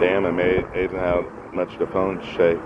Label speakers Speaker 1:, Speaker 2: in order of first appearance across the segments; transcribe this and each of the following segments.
Speaker 1: Damn, amazing how much the phone shakes.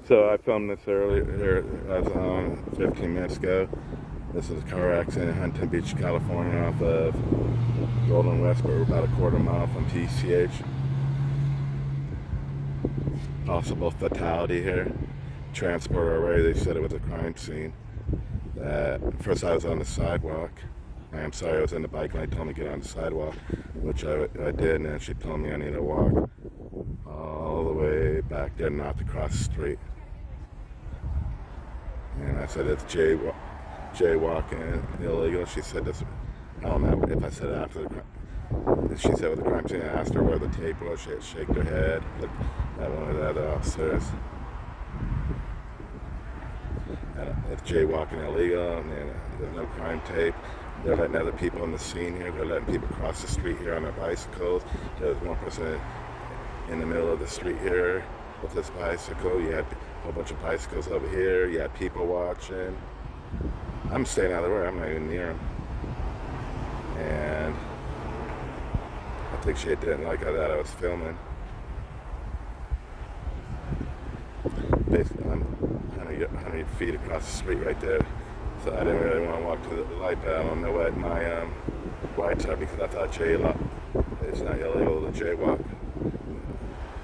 Speaker 1: So I filmed this earlier, as 15 minutes ago. This is a car accident in Huntington Beach, California, off of Golden West. We're about a quarter mile from beacch. Possible fatality here. Transport already. They said it was a crime scene. First I was on the sidewalk. I am sorry, I was in the bike lane. Told me to get on the sidewalk, which I did, and then she told me I need to walk all the way back there, not to cross the street. And I said, it's jaywalking illegal. She said this, I don't know if I said it after the crime. She said it was a crime scene. I asked her where the tape was. She had shaked her head, looked at one of the other officers. And it's jaywalking illegal, and there's no crime tape. They're letting other people in the scene here. They're letting people cross the street here on their bicycles. There's one person in the middle of the street here with this bicycle. You had a whole bunch of bicycles over here. You had people watching. I'm staying out of the way. I'm not even near them. And I think she didn't like that I was filming. Basically, I'm 100 feet across the street right there. So I didn't really want to walk to the light, but I don't know what my rights are, because I thought it's not illegal to jaywalk.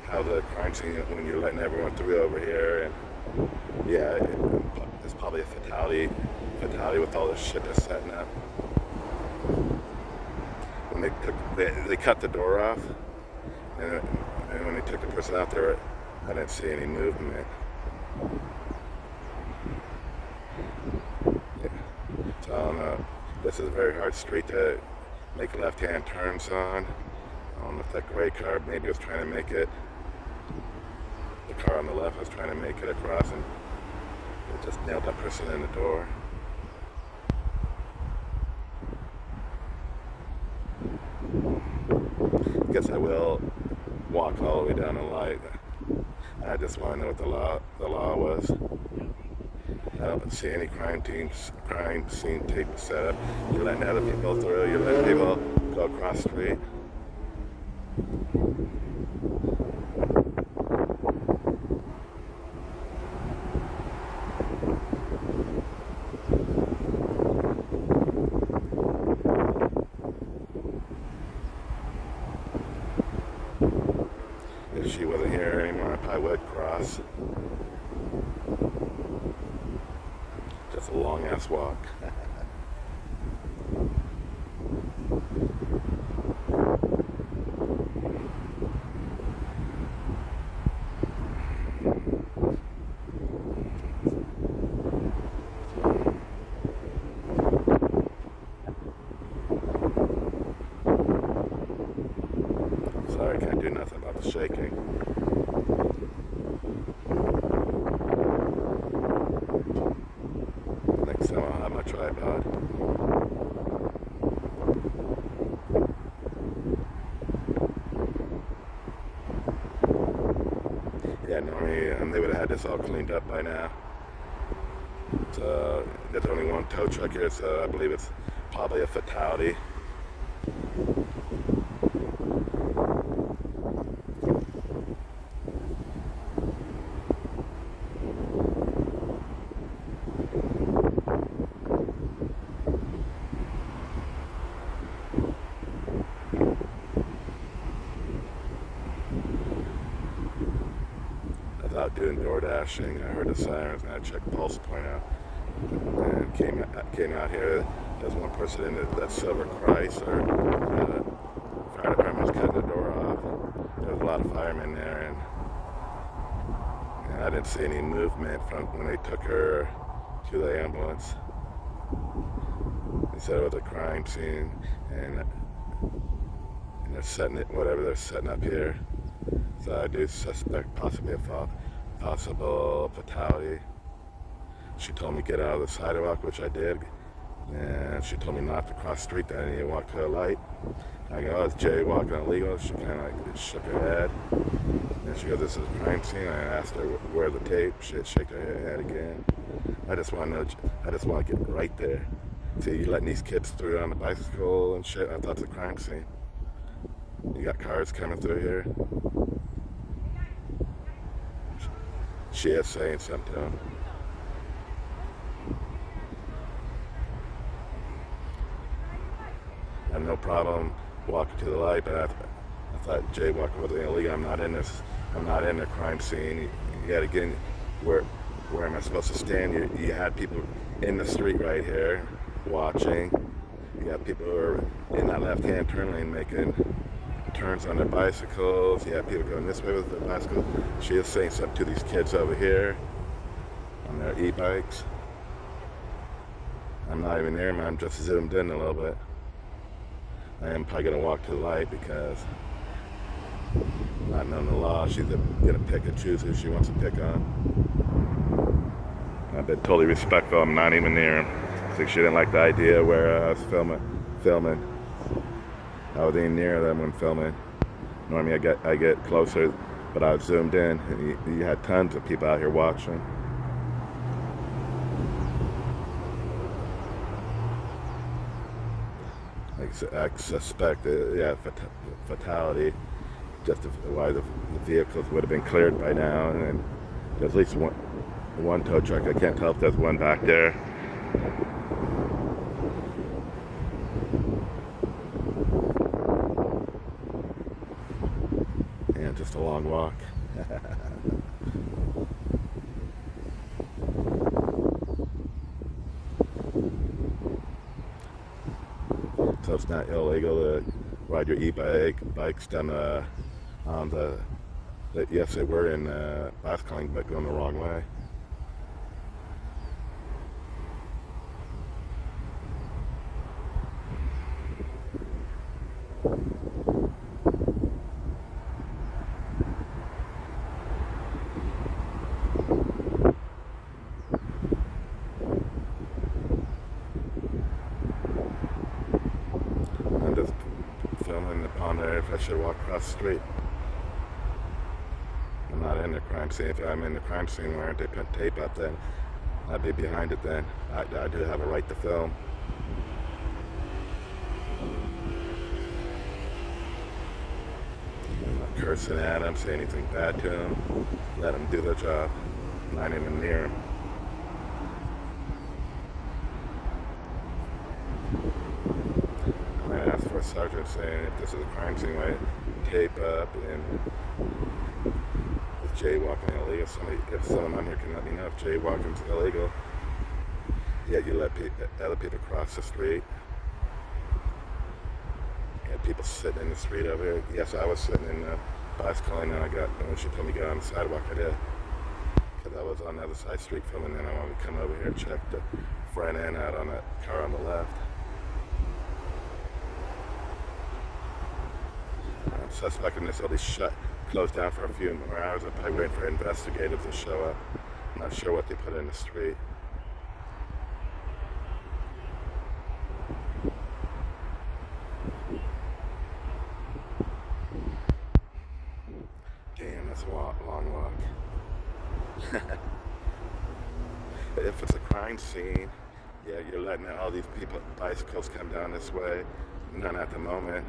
Speaker 1: How the crime scene when you're letting everyone through over here, and yeah, it's probably a fatality with all this shit they're setting up. When they cut the door off, and when they took the person out there, I didn't see any movement. Yeah. So I don't know. This is a very hard street to make left-hand turns on. I don't know if that gray car maybe was trying to make it. The car on the left was trying to make it across, and it just nailed that person in the door. I guess I will walk all the way down the light. I just want to know what the law was. I don't see any crime scene tape set up. You're letting other people through. You're letting people go across the street. If she wasn't here anymore, I probably would cross. Just a long ass walk. Sorry, I can't do nothing about the shaking. Next time I'll have my tripod. Yeah, normally they would have had this all cleaned up by now. So there's only one tow truck here, so I believe it's probably a fatality. doing door dashing. I heard the sirens and I checked the pulse point out and came out here. There's one person in that silver Chrysler. The fire department was cutting the door off. There was a lot of firemen there, and I didn't see any movement from when they took her to the ambulance. They said it was a crime scene, and they're setting it, whatever they're setting up here. So I do suspect possibly a possible fatality. She told me to get out of the sidewalk, which I did, and she told me not to cross the street, that I need to walk to a light. I go, oh, is jaywalking illegal? She kind of like shook her head. And she goes, this is a crime scene. I asked her, where the tape? She'd shake her head again. I just want to know, I just want to get right there. See, you letting these kids through on the bicycle and shit? I thought it's a crime scene. You got cars coming through here. She is saying something to him. I have no problem walking to the light, but I thought jaywalking was illegal. I'm not in a crime scene. You gotta get in, where am I supposed to stand? You had people in the street right here watching. You got people who are in that left-hand turn lane making turns on their bicycles. You have people going this way with their bicycles. She is saying something to these kids over here on their e-bikes. I'm not even near them. I'm just zoomed in a little bit. I am probably going to walk to the light because, not knowing the law, she's going to pick and choose who she wants to pick on. I've been totally respectful. I'm not even near him. I think she didn't like the idea where I was filming. I wasn't even near them when filming. Normally I get closer, but I was zoomed in. And you had tons of people out here watching. I suspect, fatality. Just why the vehicles would have been cleared by now, and there's at least one tow truck. I can't tell if there's one back there. And just a long walk. So it's not illegal to ride your e-bikes down on the, yes, they were in bicycling, but going the wrong way. I'm just filming upon there if I should walk across the street. I'm not in the crime scene. If I'm in the crime scene, why aren't they put tape up then? I'd be behind it then. I do have a right to film. I'm not cursing at them, saying anything bad to them. Let them do their job. I'm not even near them. I asked for a sergeant saying if this is a crime scene, why tape up and if jaywalking illegal. If someone on here can let me know if jaywalking's illegal, yet you let other people cross the street. You had people sitting in the street over here. Yes, I was sitting in the bicycle lane, and when she told me to get on the sidewalk, I did. Because I was on the other side of the street filming, and I wanted to come over here and check the front end out on that car on the left. I'm suspecting this will be closed down for a few more hours. I'm probably waiting for investigators to show up. I'm not sure what they put in the street. Damn, that's a long walk. If it's a crime scene, yeah, you're letting all these bicycles come down this way. None at the moment.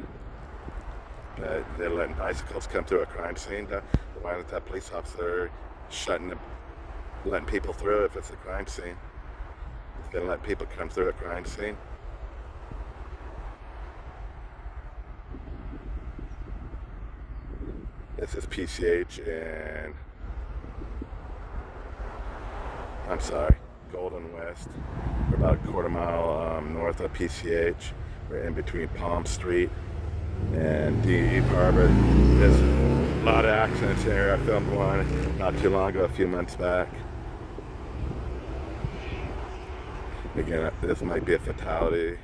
Speaker 1: They're letting bicycles come through a crime scene. Why isn't that police officer letting people through if it's a crime scene? He's gonna let people come through a crime scene. This is PCH and I'm sorry, Golden West. We're about a quarter mile north of PCH. We're in between Palm Street and Deep Harbor. There's a lot of accidents here. I filmed one not too long ago, a few months back. Again, this might be a fatality.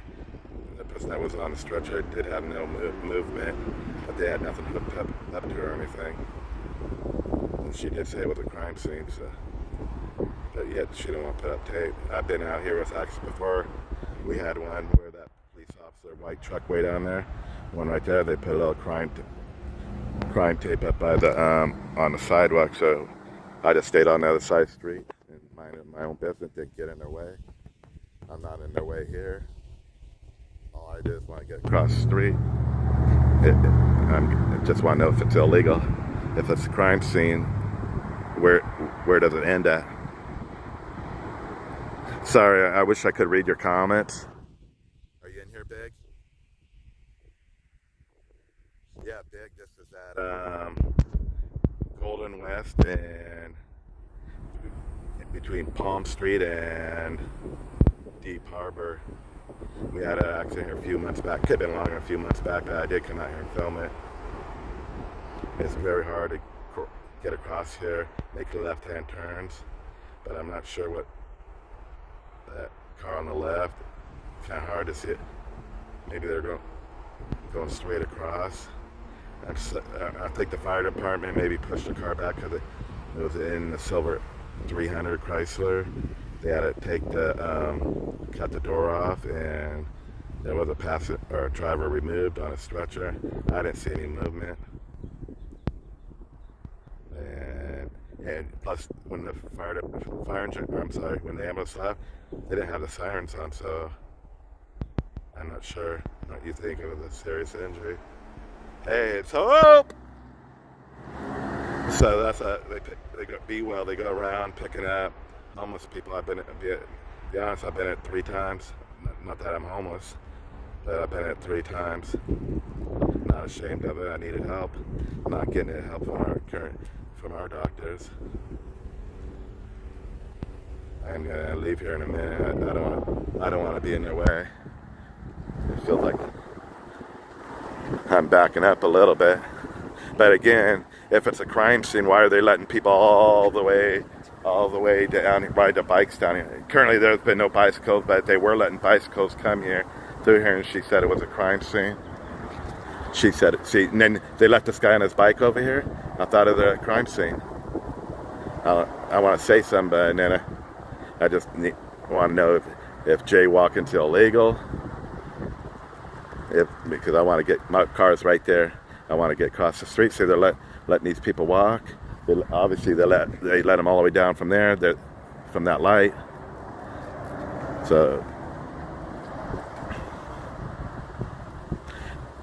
Speaker 1: The person that was on the stretcher did have no movement, but they had nothing hooked up to her or anything. And she did say it was a crime scene, so. But yet she didn't want to put up tape. I've been out here with accidents before. We had one where that police officer, white truck way down there, one right there, they put a little crime tape up by the on the sidewalk, so I just stayed on the other side of the street and minded my own business, didn't get in their way. I'm not in their way here. All I do is want to get across the street. I just want to know if it's illegal. If it's a crime scene, where does it end at? Sorry, I wish I could read your comments. Are you in here, Big? Yeah, Big. This is at Golden West and between Palm Street and Deep Harbor. We had an accident here a few months back. Could have been longer, a few months back, but I did come out here and film it. It's very hard to get across here, make the left-hand turns, but I'm not sure what that car on the left. It's kind of hard to see it. Maybe they're going straight across. I think the fire department maybe pushed the car back because it was in the silver 300 Chrysler. They had to take cut the door off, and there was a driver removed on a stretcher. I didn't see any movement. And plus, when the when the ambulance left, they didn't have the sirens on, so I'm not sure what you think it was a serious injury. Hey, it's hope! So that's they go around picking up homeless people. I've been at, be honest, I've been at 3 times. Not that I'm homeless, but I've been at 3 times. Not ashamed of it. I needed help. Not getting any help from our doctors. I'm gonna leave here in a minute. I don't want to be in their way. It feels like I'm backing up a little bit. But again, if it's a crime scene, why are they letting people all the way down, ride the bikes down here? Currently, there's been no bicycles, but they were letting bicycles come here through here, and she said it was a crime scene. She said it. See, and then they let this guy on his bike over here. I thought it was a crime scene. I want to say something, but then I just want to know if jaywalking's illegal. Because I want to get my car's right there. I want to get across the street. So they're letting these people walk. Obviously, they let them all the way down from there, from that light. So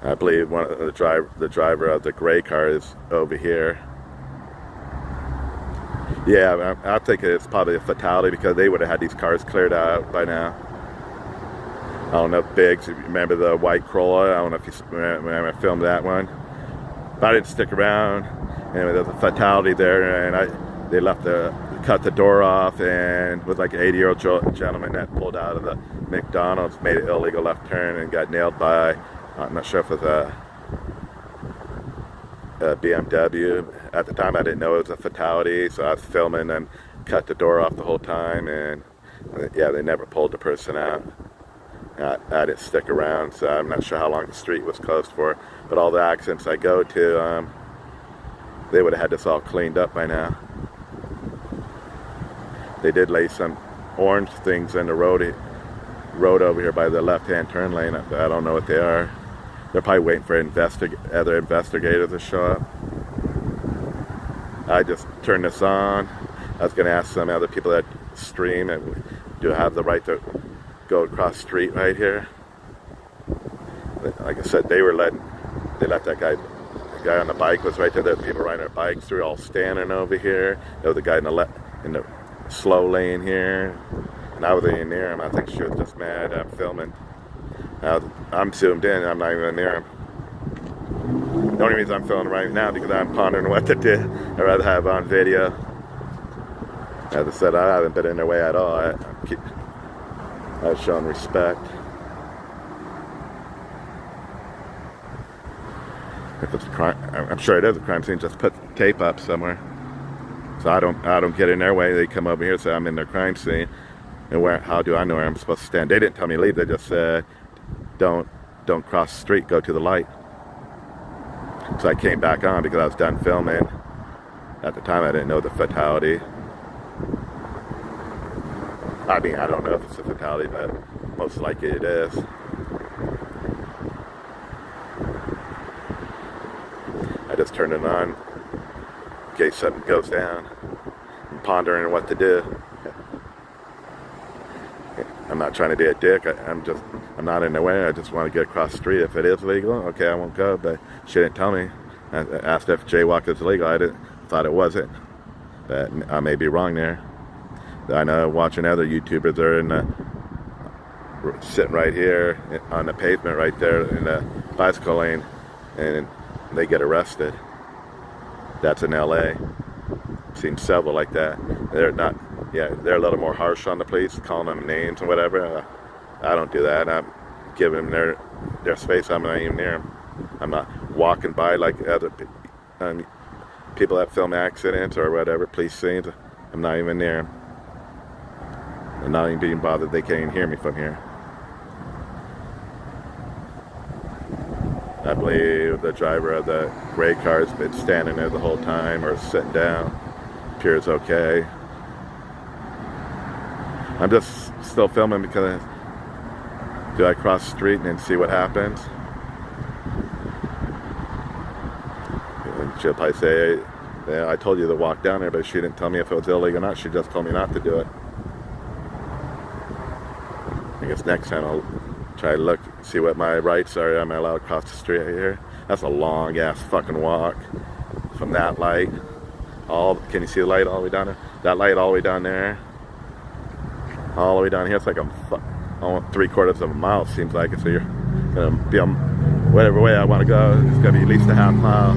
Speaker 1: I believe one of the driver of the gray car is over here. Yeah, I think it's probably a fatality because they would have had these cars cleared out by now. I don't know if Biggs, remember the white Corolla? I don't know if you remember I filmed that one. But I didn't stick around. Anyway, there was a fatality there, and they cut the door off, and with like an 80-year-old gentleman that pulled out of the McDonald's, made an illegal left turn, and got nailed by, I'm not sure if it was a BMW. At the time, I didn't know it was a fatality, so I was filming and cut the door off the whole time, and yeah, they never pulled the person out. I didn't stick around, so I'm not sure how long the street was closed for, but all the accidents I go to, they would have had this all cleaned up by now. They did lay some orange things in the road over here by the left-hand turn lane. I don't know what they are. They're probably waiting for other investigators to show up. I just turned this on. I was going to ask some other people that stream, and do I have the right to go across the street right here? Like I said, they let that guy. The guy on the bike was right there. There were people riding their bikes. They were all standing over here. There was the guy in the slow lane here, and I was even near him. I think she was just mad. I'm filming. I'm zoomed in. I'm not even near him. The only reason I'm filming right now because I'm pondering what to do. I'd rather have on video. As I said, I haven't been in their way at all. I've shown respect. If it's a crime, I'm sure it is a crime scene. Just put tape up somewhere, so I don't get in their way. They come over here and say I'm in their crime scene, and how do I know where I'm supposed to stand? They didn't tell me to leave. They just said, don't cross the street. Go to the light. So I came back on because I was done filming. At the time, I didn't know the fatality. I mean, I don't know if it's a fatality, but most likely it is. I just turned it on in case something goes down. I'm pondering what to do. I'm not trying to be a dick. I'm not in the way. I just want to get across the street. If it is legal, okay, I won't go. But she didn't tell me. I asked if jaywalk is illegal. I thought it wasn't. But I may be wrong there. I know watching other YouTubers, they're sitting right here on the pavement right there in the bicycle lane, and they get arrested. That's in LA. Seen several like that. They're not, they're a little more harsh on the police, calling them names and whatever. I don't do that. I'm giving them their space. I'm not even near them. I'm not walking by like other people that film accidents or whatever, police scenes. I'm not even near them. I'm not even being bothered. They can't even hear me from here. I believe the driver of the gray car's been standing there the whole time or sitting down. Appears okay. I'm just still filming because do I cross the street and then see what happens? And she'll probably say, yeah, I told you to walk down there, but she didn't tell me if it was illegal or not. She just told me not to do it. I guess next time I'll try to look, see what my rights are. Am I allowed to cross the street here? That's a long ass fucking walk from that light. Can you see the light all the way down there? That light all the way down there. All the way down here. It's like almost 3/4 of a mile, seems like it. So you're gonna be on whatever way I want to go. It's gonna be at least a half mile.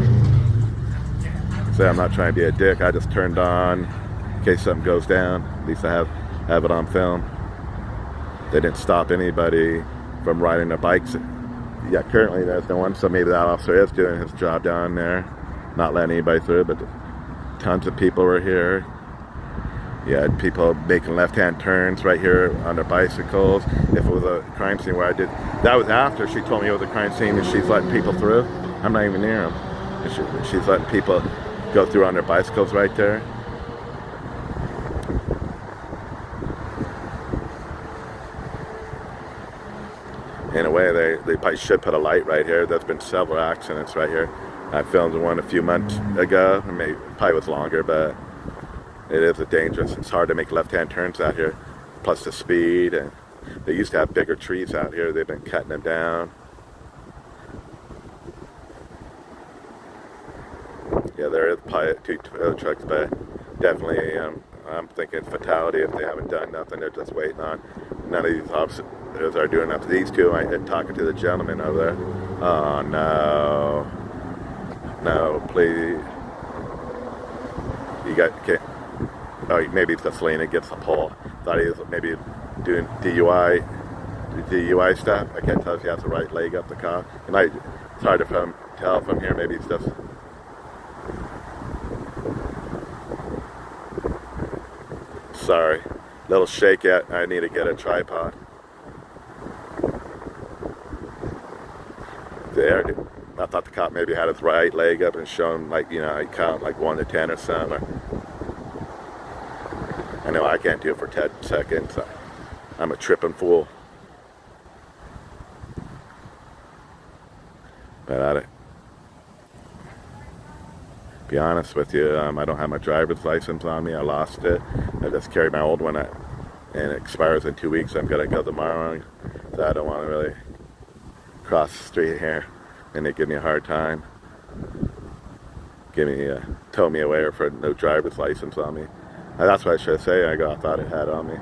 Speaker 1: So I'm not trying to be a dick. I just turned on in case something goes down. At least I have it on film. They didn't stop anybody from riding their bikes. Yeah, currently there's no one, so maybe that officer is doing his job down there, not letting anybody through, but tons of people were here. You had people making left-hand turns right here on their bicycles. If it was a crime scene where that was after she told me it was a crime scene and she's letting people through. I'm not even near them. She's letting people go through on their bicycles right there. In a way, they probably should put a light right here. There's been several accidents right here. I filmed one a few months ago. Probably was longer, but it is dangerous. It's hard to make left-hand turns out here. Plus the speed, and they used to have bigger trees out here. They've been cutting them down. Yeah, there is probably 2 tow trucks, but definitely I'm thinking fatality if they haven't done nothing. They're just waiting on. None of these officers are doing nothing. These two, I'm talking to the gentleman over there. Oh no, no, please. Oh, maybe it's just leaning against the pole. Thought he was maybe doing DUI stuff. I can't tell if he has the right leg up the car. It's hard to tell from here. Maybe it's just. Sorry, little shake it. I need to get a tripod. There, I thought the cop maybe had his right leg up and showing like, he count like 1 to 10 or something. I know I can't do it for 10 seconds. I'm a tripping fool. But be honest with you, I don't have my driver's license on me. I lost it. I just carry my old one, and it expires in 2 weeks. I'm gonna go tomorrow, so I don't want to really cross the street here, and they give me a hard time. Tow me away for no driver's license on me. That's what I should say. I thought it had on me.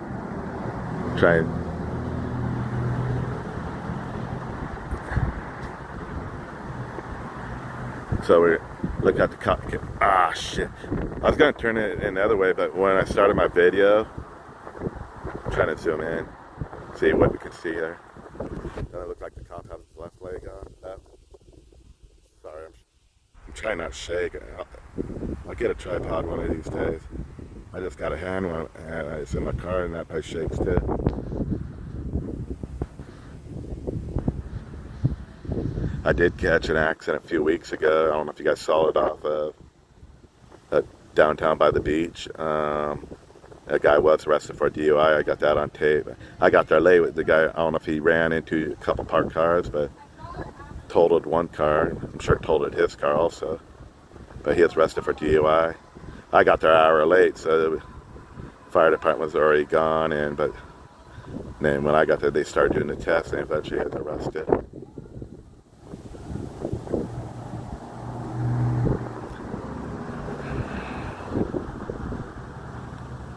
Speaker 1: So we look at the cop. Ah, shit. I was gonna turn it in the other way, but when I started my video, I'm trying to zoom in, see what we can see there. Doesn't it look like the cop has his left leg up? Sorry, I'm trying not to shake. I'll get a tripod one of these days. I just got a hand one, and it's in my car, and that place shakes too. I did catch an accident a few weeks ago. I don't know if you guys saw it off of downtown by the beach. A guy was arrested for a DUI. I got that on tape. I got there late with the guy. I don't know if he ran into a couple parked cars, but totaled one car. I'm sure totaled his car also. But he was arrested for DUI. I got there an hour late, so the fire department was already gone. But then when I got there, they started doing the test, and eventually he was arrested.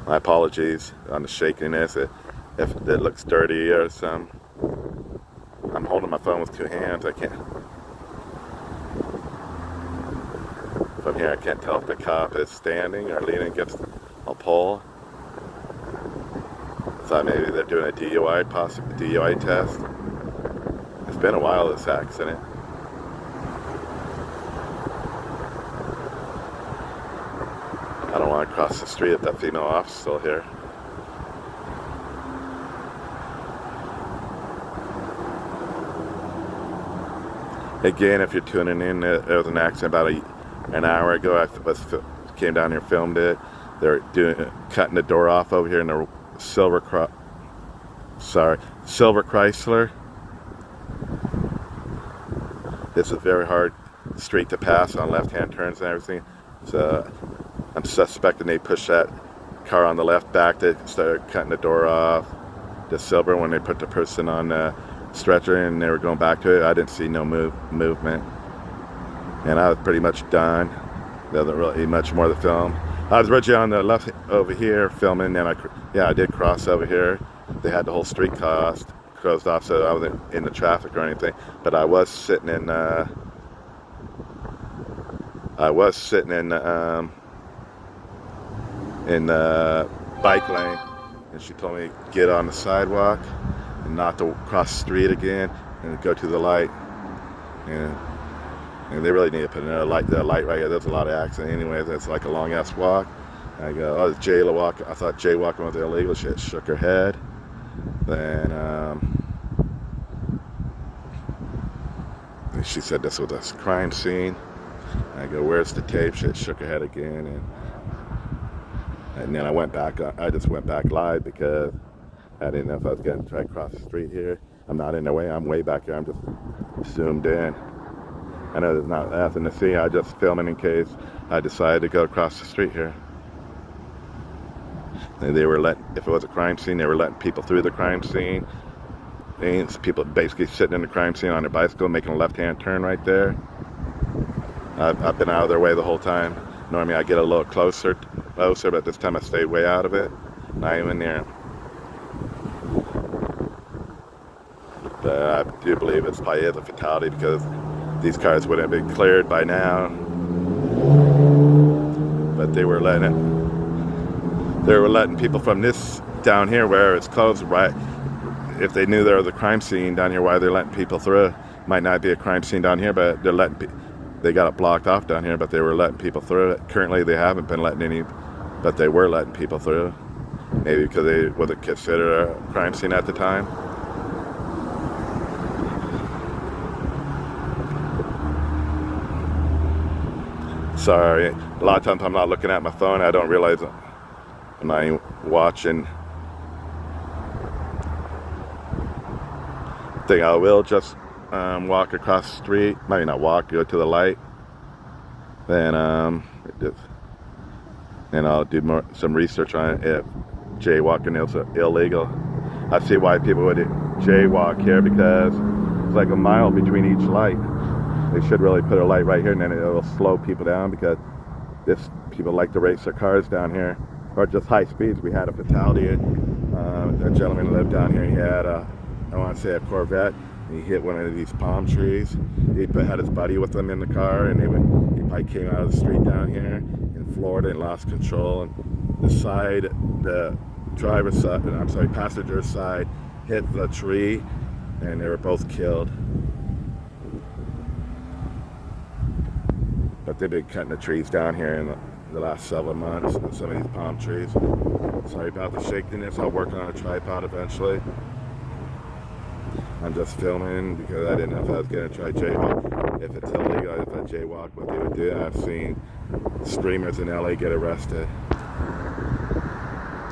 Speaker 1: My apologies on the shakiness, if it looks dirty or something. I'm holding my phone with two hands. I can't. From here, I can't tell if the cop is standing or leaning against a pole. Thought maybe they're doing a DUI test. It's been a while, this accident. I don't want to cross the street if that female officer's still here. Again, if you're tuning in, there was an accident about an hour ago. I came down here, filmed it. They're cutting the door off over here in the Silver Chrysler. It's a very hard street to pass on left-hand turns and everything. So I'm suspecting they pushed that car on the left back. They started cutting the door off. The silver, when they put the person on the stretcher and they were going back to it, I didn't see no movement. And I was pretty much done. There wasn't really much more to film. I was originally on the left over here filming, and I did cross over here. They had the whole street closed off, so I wasn't in the traffic or anything. But I was sitting in the bike lane, and she told me to get on the sidewalk and not to cross the street again and go to the light. And they really need to put another light right here. There's a lot of accidents anyways. It's like a long ass walk. I go, oh, it's jaywalk. I thought jaywalking was illegal. She shook her head. Then she said this was a crime scene. I go, where's the tape? She shook her head again, and then I went back. I just went back live because I didn't know if I was going to try to cross the street here. I'm not in the way. I'm way back here. I'm just zoomed in. I know there's not nothing to see. I just filming in case I decided to go across the street here. And they were if it was a crime scene, they were letting people through the crime scene. And people basically sitting in the crime scene on their bicycle, making a left-hand turn right there. I've been out of their way the whole time. Normally I get a little closer, but this time I stayed way out of it. Not even near. But I do believe it's probably a fatality because these cars wouldn't have been cleared by now. But they were letting people from this down here where it's closed, right? If they knew there was a crime scene down here, why they're letting people through? Might not be a crime scene down here, but they got it blocked off down here, but they were letting people through it. Currently, they haven't been letting any, but they were letting people through. Maybe because they wasn't considered a crime scene at the time. Sorry, a lot of times I'm not looking at my phone. I don't realize I'm not even watching. I think I will just walk across the street. Maybe not walk, go to the light. Then I'll do some research on it if jaywalking is illegal. I see why people would jaywalk here because it's like a mile between each light. They should really put a light right here, and then it'll slow people down because people like to race their cars down here, or just high speeds. We had a fatality. A gentleman lived down here. He had I want to say a Corvette. He hit one of these palm trees. He had his buddy with him in the car, and he probably came out of the street down here in Florida and lost control. And the driver's side, I'm sorry, passenger's side hit the tree, and they were both killed. But they've been cutting the trees down here in the last several months, some of these palm trees. Sorry about the shakiness. I'll work on a tripod eventually. I'm just filming because I didn't know if I was going to try jaywalk. If it's illegal, if I jaywalk, what they would do. I've seen streamers in LA get arrested.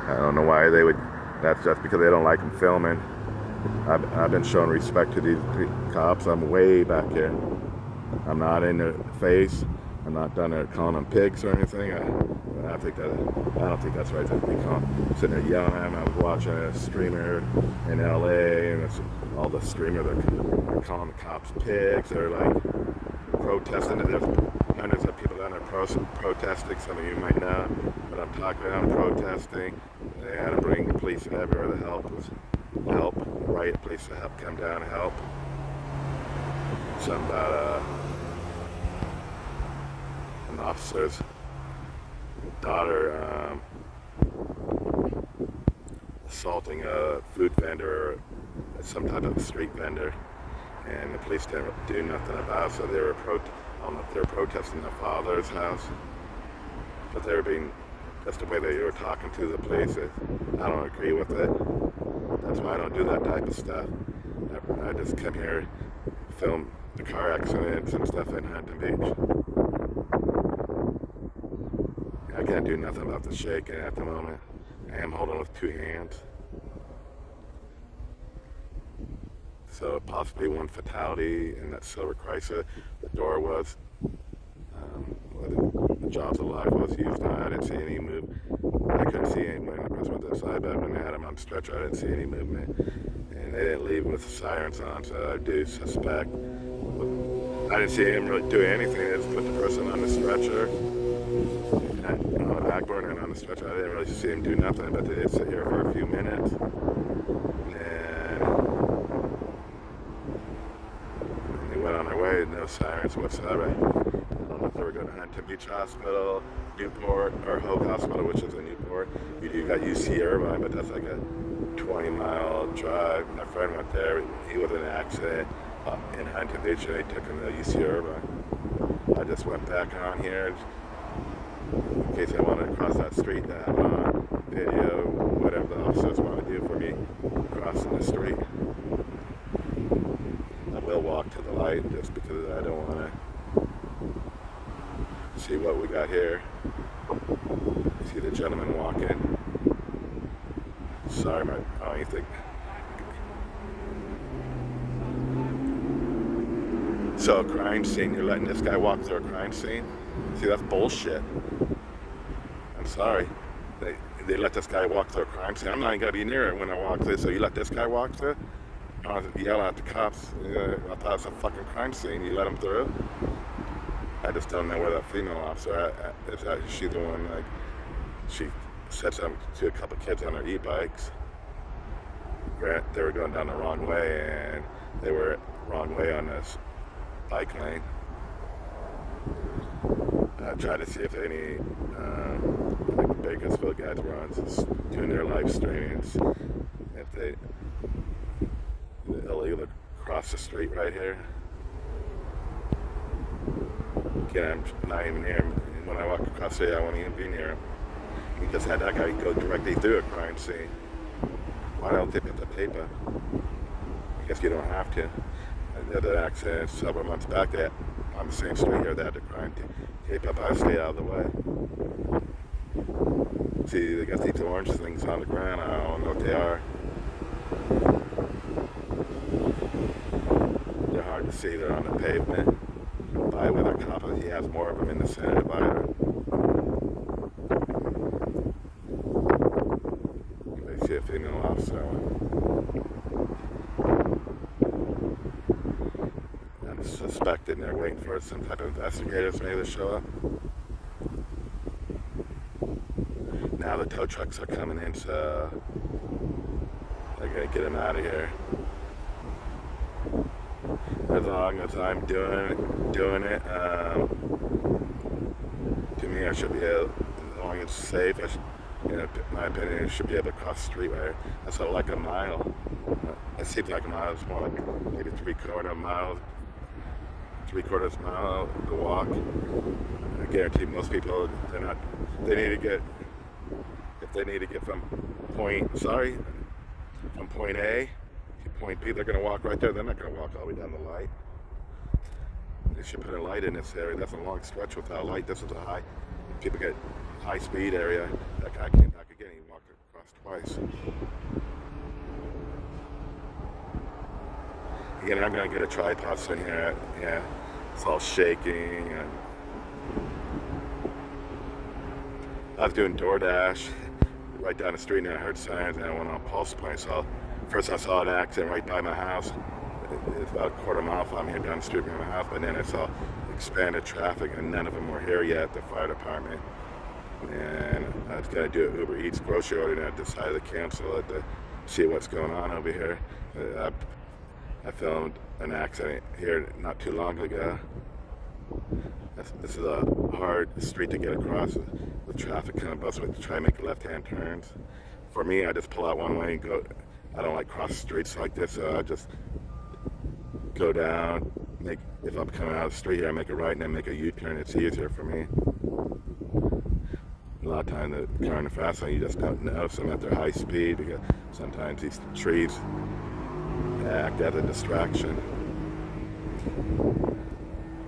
Speaker 1: I don't know why they would. That's just because they don't like them filming. I've been showing respect to these cops. I'm way back here. I'm not in their face. I'm not done there calling them pigs or anything. I don't think that's right. They call them, sitting there yelling at them. I was watching a streamer in LA, and all the streamers are calling the cops pigs. They're like protesting. There's hundreds of people down there protesting. Some of you might know what I'm talking about. Protesting. They had to bring the police everywhere to help. Riot police to help come down and help. Something about an officer's daughter assaulting a food vendor or some type of street vendor, and the police didn't do nothing about it. So they were protesting the father's house, but they were being, that's the way they were talking to the police. I don't agree with it. That's why I don't do that type of stuff. I just come here, film the car accidents and stuff in Huntington Beach. I can't do nothing about the shaking at the moment. I am holding with 2 hands. So possibly one fatality in that silver Chrysler. The door was, the Jaws of Life was used on. I didn't see any movement. I couldn't see any movement. The person went to the side, but when they had him on the stretcher, I didn't see any movement. And they didn't leave with the sirens on, so I do suspect. I didn't see him really do anything. They just put the person on the stretcher, on the backboard and on the stretcher. I didn't really see him do nothing, but they did sit here for a few minutes. And they went on their way, no sirens whatsoever. I don't know if they were going to Huntington Beach Hospital, Newport, or Hope Hospital, which is in Newport. You got UC Irvine, but that's like a 20-mile drive. My friend went there. He was in an accident in Huntington Beach, and they took him to UC Irvine. I just went back on here in case I wanted to cross that street to have on video, whatever the officers want to do for me crossing the street. I will walk to the light just because I don't want to see what we got here. See the gentleman walking. Sorry, you think. So a crime scene, you're letting this guy walk through a crime scene? See, that's bullshit. I'm sorry. They let this guy walk through a crime scene. I'm not even gonna be near it when I walk through, so you let this guy walk through? I yell at the cops. I thought it was a fucking crime scene. You let him through? I just don't know where that female officer is. Is she the one, like, she said something to a couple kids on their e-bikes. They were going down the wrong way, and they were wrong way on this bike lane. I tried to see if any like the Bakersfield guys were on doing their live streams. If they illegal cross the street right here. Again, I'm not even near him. When I walk across the street, I won't even be near him. You just had that guy go directly through a crime scene. Why don't they put the paper? I guess you don't have to. The other accident several months back, that on the same street here, they had the crime tape up. I stay out of the way. See, they got these orange things on the ground. I don't know what they are. They're hard to see. They're on the pavement. By with a cop, he has more of them in the center divider. They see a female officer. I'm suspecting they're waiting for some type of investigators maybe to show up. Now the tow trucks are coming in, so they're gonna get them out of here. as long as I'm doing it, to me, I should be able, as long as it's safe, in my opinion, I should be able to cross the street right. That's like a mile. It seems like a mile. It's more like maybe three-quarters mile to walk. I guarantee most people, they need to get, if they need to get from point A to point B, they're going to walk right there. They're not going to walk all the way down the light. They should put a light in this area. That's a long stretch without light. This is people get high speed area. That guy came back again. He walked across twice. Again, I'm going to get a tripod sitting here. Yeah, it's all shaking. And I was doing DoorDash right down the street, and I heard sirens, and I went on pulse point. So first I saw an accident right by my house. It's about a quarter mile from here down the street from my house, but then I saw expanded traffic, and none of them were here yet, the fire department. And I was going to do an Uber Eats grocery order, and I decided to cancel it to see what's going on over here. I filmed an accident here not too long ago. This is a hard street to get across with traffic coming bus with to try and make left-hand turns. For me, I just pull out one way and go. I don't like cross streets like this, so I just go down. If I'm coming out of the street here, I make a right and then make a U-turn. It's easier for me. A lot of times the car in the fast lane, you just don't notice them at their high speed because sometimes these trees act as a distraction.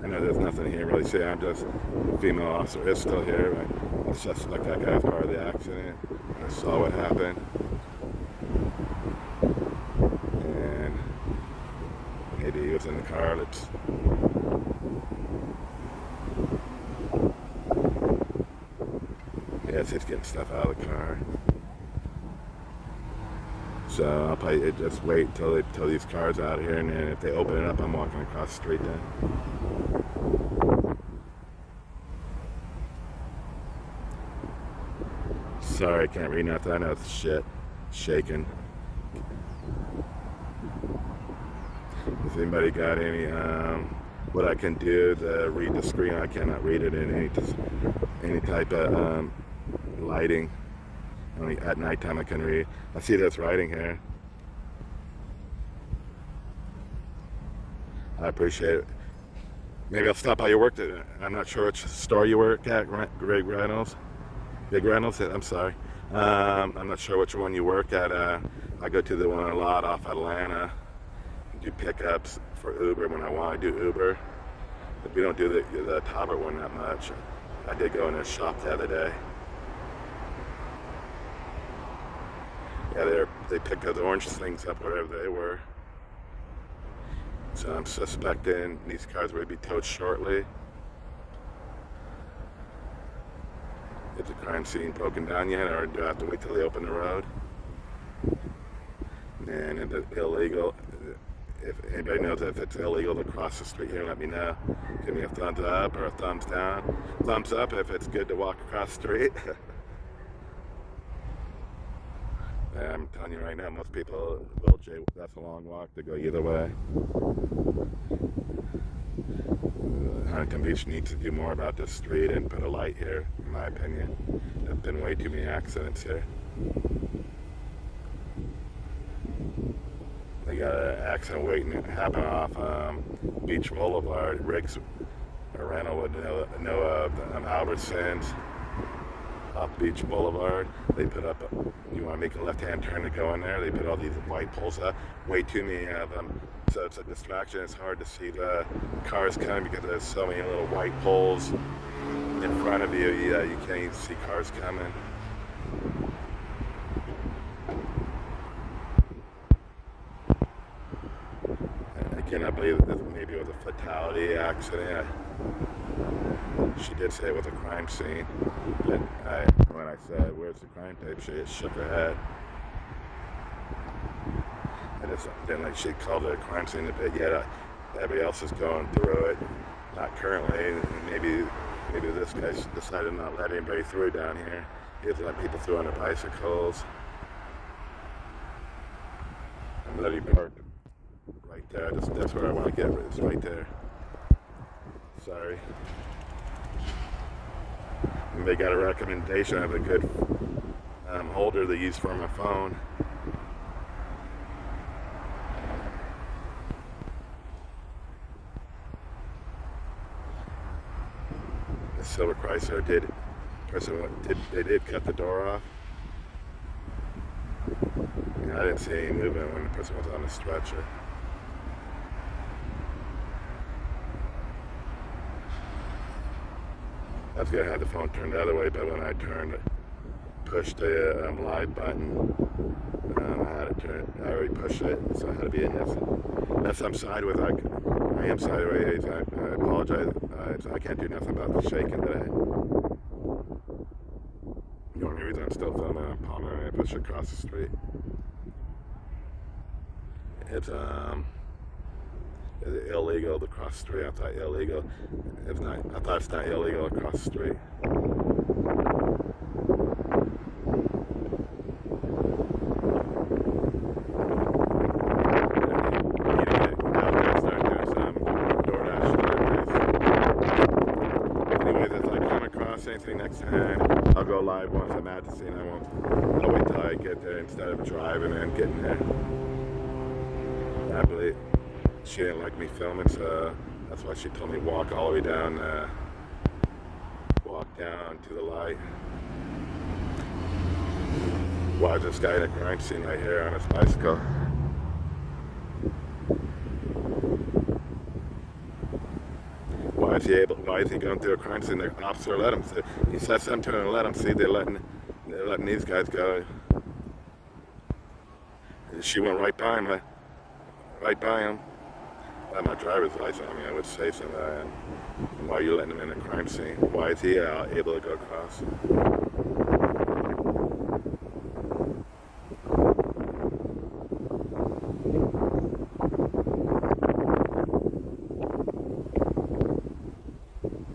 Speaker 1: I know there's nothing here really say. I'm just, the female officer is still here. I suspect that guy was part of the accident. I saw what happened. And maybe he was in the car. Yes, he's getting stuff out of the car. So I'll probably just wait till these cars out here, and then if they open it up, I'm walking across the street then. Sorry, I can't read nothing. I know it's shit. Shaking. Has anybody got any, what I can do to read the screen? I cannot read it in any type of lighting. Only at nighttime I can read. I see this writing here. I appreciate it. Maybe I'll stop by your work. I'm not sure which store you work at, Greg Reynolds. Big Reynolds, I'm sorry. I'm not sure which one you work at. I go to the one a lot off Atlanta. Do pickups for Uber when I want to do Uber. But we don't do the Talbot one that much. I did go in their shop the other day. Yeah, they picked up the orange things up wherever they were. So I'm suspecting these cars will be towed shortly. Is the crime scene broken down yet, or do I have to wait till they open the road? And if it's illegal, if anybody knows if it's illegal to cross the street here, let me know. Give me a thumbs up or a thumbs down. Thumbs up if it's good to walk across the street. I'm telling you right now, most people will that's a long walk to go either way. Huntington Beach needs to do more about this street and put a light here, in my opinion. There's been way too many accidents here. They got an accident waiting to happen off Beach Boulevard. Riggs or Randall would know of Albertsons off Beach Boulevard. They put up, you want to make a left-hand turn to go in there, they put all these white poles up, way too many of them. So it's a distraction. It's hard to see the cars coming because there's so many little white poles in front of you. Yeah, you can't even see cars coming. I cannot believe that this maybe was a fatality accident. She did say it was a crime scene, but when I said, "Where's the crime tape?" she just shook her head. And it's then like she called it a crime scene a bit. Yet everybody else is going through it. Not currently. Maybe this guy decided not to let anybody through down here. He doesn't let people through on their bicycles. I'm letting parked right right there. That's where I want to get. It's right there. Sorry. And they got a recommendation of a good holder to use for my phone. The silver Chrysler they did cut the door off. And I didn't see any movement when the person was on the stretcher. I was gonna have the phone turned the other way, but when I pushed the live button, I had it turned. I already pushed it, so I had to be in this. Unless I'm sideways, I am sideways. I apologize. I can't do nothing about the shaking today. The only reason I'm still filming, I'm pondering I push across the street. It's illegal to cross the street. I thought illegal. It's not. I thought it's not illegal to cross the street. Anything next time, I'll go live once I'm at the scene. I'll wait till I get there instead of driving and getting there. I believe she didn't like me filming, so that's why she told me walk all the way down, walk down to the light. Watch this guy in a crime scene right here on his bicycle. Why is he going through a crime scene? The officer let him see. He said something to him and let him see. They're letting these guys go. She went right by him. Right by him. I have my driver's license on me. I would say something. Why are you letting him in a crime scene? Why is he able to go across?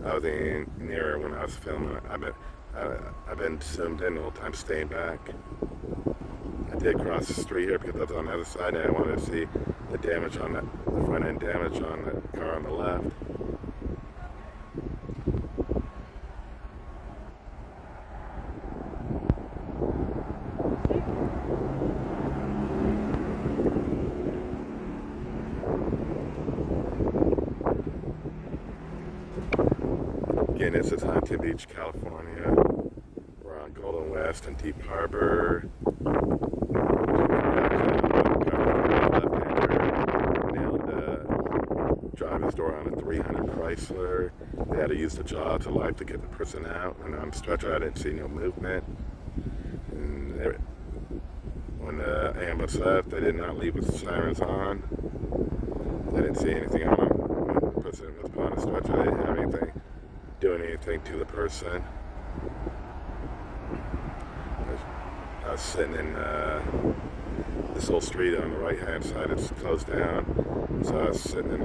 Speaker 1: I was in near when I was filming. I've been zoomed in the whole time, staying back. I did cross the street here because I was on the other side, and I wanted to see the damage on the front end damage on the car on the left. Again, this is Huntington Beach, California. We're on Golden West and Deep Harbor. Nailed driver's door on a 300 Chrysler. They had to use the jaw to life to get the person out. And on the stretcher, I didn't see no movement. And when the ambulance left, they did not leave with the sirens on. They didn't see anything on them. When the person was on the stretcher, they didn't have anything. Doing anything to the person. I was sitting in this whole street on the right hand side, it's closed down, so I was sitting in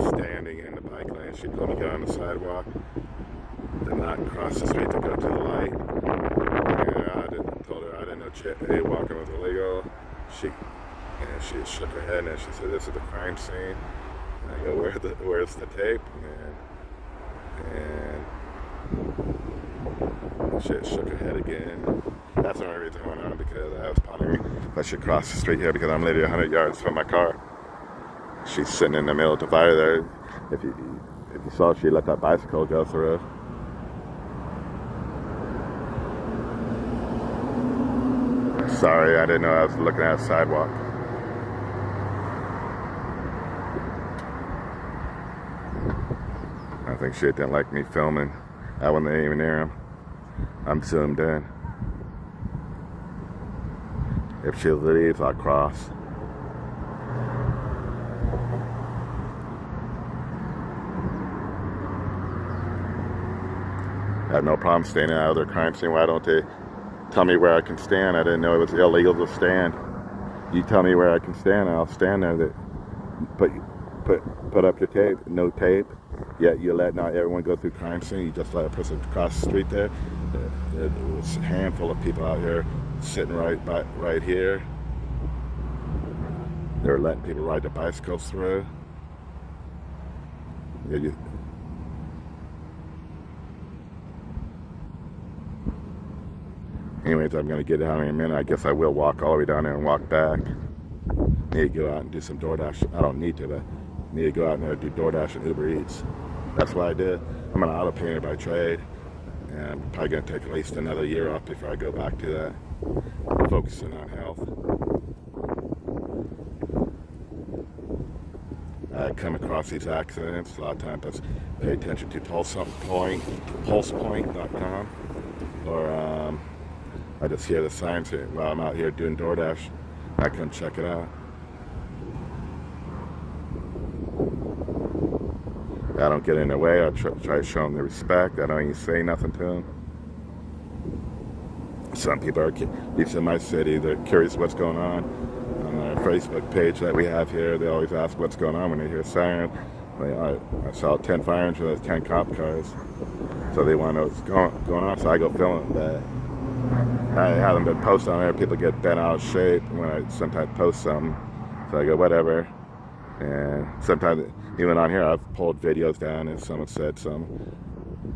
Speaker 1: standing in the bike lane. She told me to go on the sidewalk, did not cross the street to go to the light. And told her I didn't know walking was illegal. She shook her head and she said, "This is the crime scene." I go, where's the tape? And she shook her head again. That's the only reason I went on, because I was pondering if I should cross the street here, because I'm literally 100 yards from my car. She's sitting in the middle of the divider there. If you saw, she let that bicycle go through. Sorry, I didn't know I was looking at a sidewalk. I think she didn't like me filming. I wasn't even near him. I'm zoomed in. If she leaves, I'll cross. I have no problem standing out of their crime scene. Why don't they tell me where I can stand? I didn't know it was illegal to stand. You tell me where I can stand, and I'll stand there. Put up your tape. No tape. Yet you let not everyone go through crime scene. You just let a person cross the street there. There was a handful of people out here sitting right here. They were letting people ride their bicycles through. Yeah, anyways, I'm going to get down in a minute. I guess I will walk all the way down there and walk back. Need to go out and do some DoorDash. I don't need to, but I need to go out there and do DoorDash and Uber Eats. That's what I did. I'm an auto painter by trade, and I'm probably going to take at least another year off before I go back to that. Focusing on health. I come across these accidents. A lot of times I pay attention to pulsepoint.com, or I just hear the signs here while I'm out here doing DoorDash. I come check it out. I don't get in their way. I try to show them the respect. I don't even say nothing to them. Some people are, at least in my city, they're curious what's going on. On our Facebook page that we have here, they always ask what's going on when they hear sirens. I saw 10 fire engines, 10 cop cars. So they want to know what's going on, so I go film it. I haven't been posting on there. People get bent out of shape when I sometimes post something. So I go, whatever. And sometimes, even on here, I've pulled videos down and someone said something.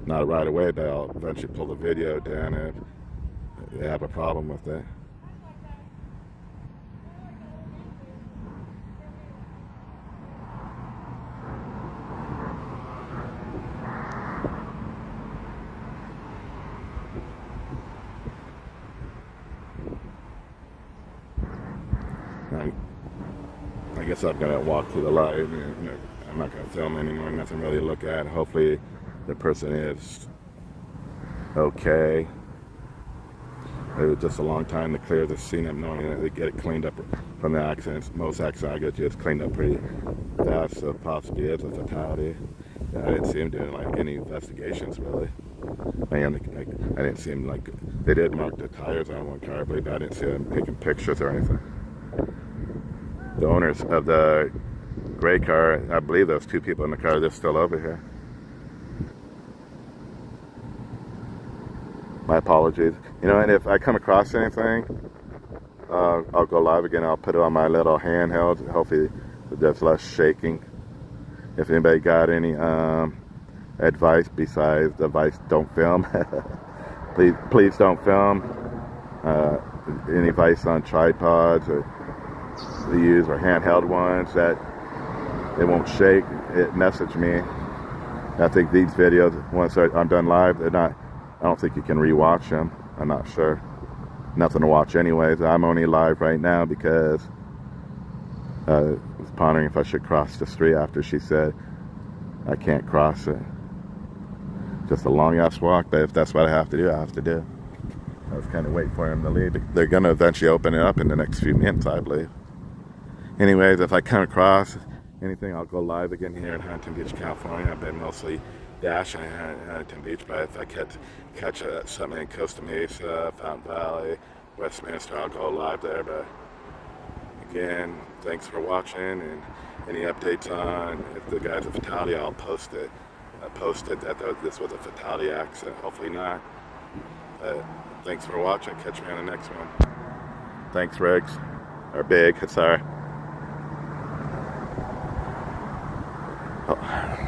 Speaker 1: Not right away, but I'll eventually pull the video down if they have a problem with it. I guess I'm gonna walk to the light. I'm not gonna film anymore. Nothing really to look at. Hopefully, the person is okay. It was just a long time to clear the scene up, knowing that they get it cleaned up from the accidents. Most accidents I get just cleaned up pretty fast, so possibly is a fatality. I didn't see him doing like any investigations really. I didn't see him like, they did mark the tires on one car, but I didn't see them taking pictures or anything. The owners of the gray car, I believe those two people in the car, they're still over here. My apologies. You know, and if I come across anything, I'll go live again. I'll put it on my little handheld. Hopefully there's less shaking. If anybody got any advice besides the advice, don't film. please don't film. Any advice on tripods or use or handheld ones that it won't shake, message me. I think these videos, once I'm done live, they're not, I don't think you can rewatch them. I'm not sure. Nothing to watch anyways. I'm only live right now because I was pondering if I should cross the street after she said I can't cross it. Just a long ass walk, but if that's what I have to do, I have to do. I was kind of waiting for him to leave. They're going to eventually open it up in the next few minutes, I believe. Anyways, if I come across anything, I'll go live again here in Huntington Beach, California. I've been mostly dashing in Huntington Beach, but if I catch something in Costa Mesa, Fountain Valley, Westminster, I'll go live there. But again, thanks for watching, and any updates on if the guy's a fatality, I'll post it. I posted that this was a fatality accident. Hopefully not. Thanks for watching. Catch me on the next one. Thanks, Riggs. Or Big, sorry. Oh.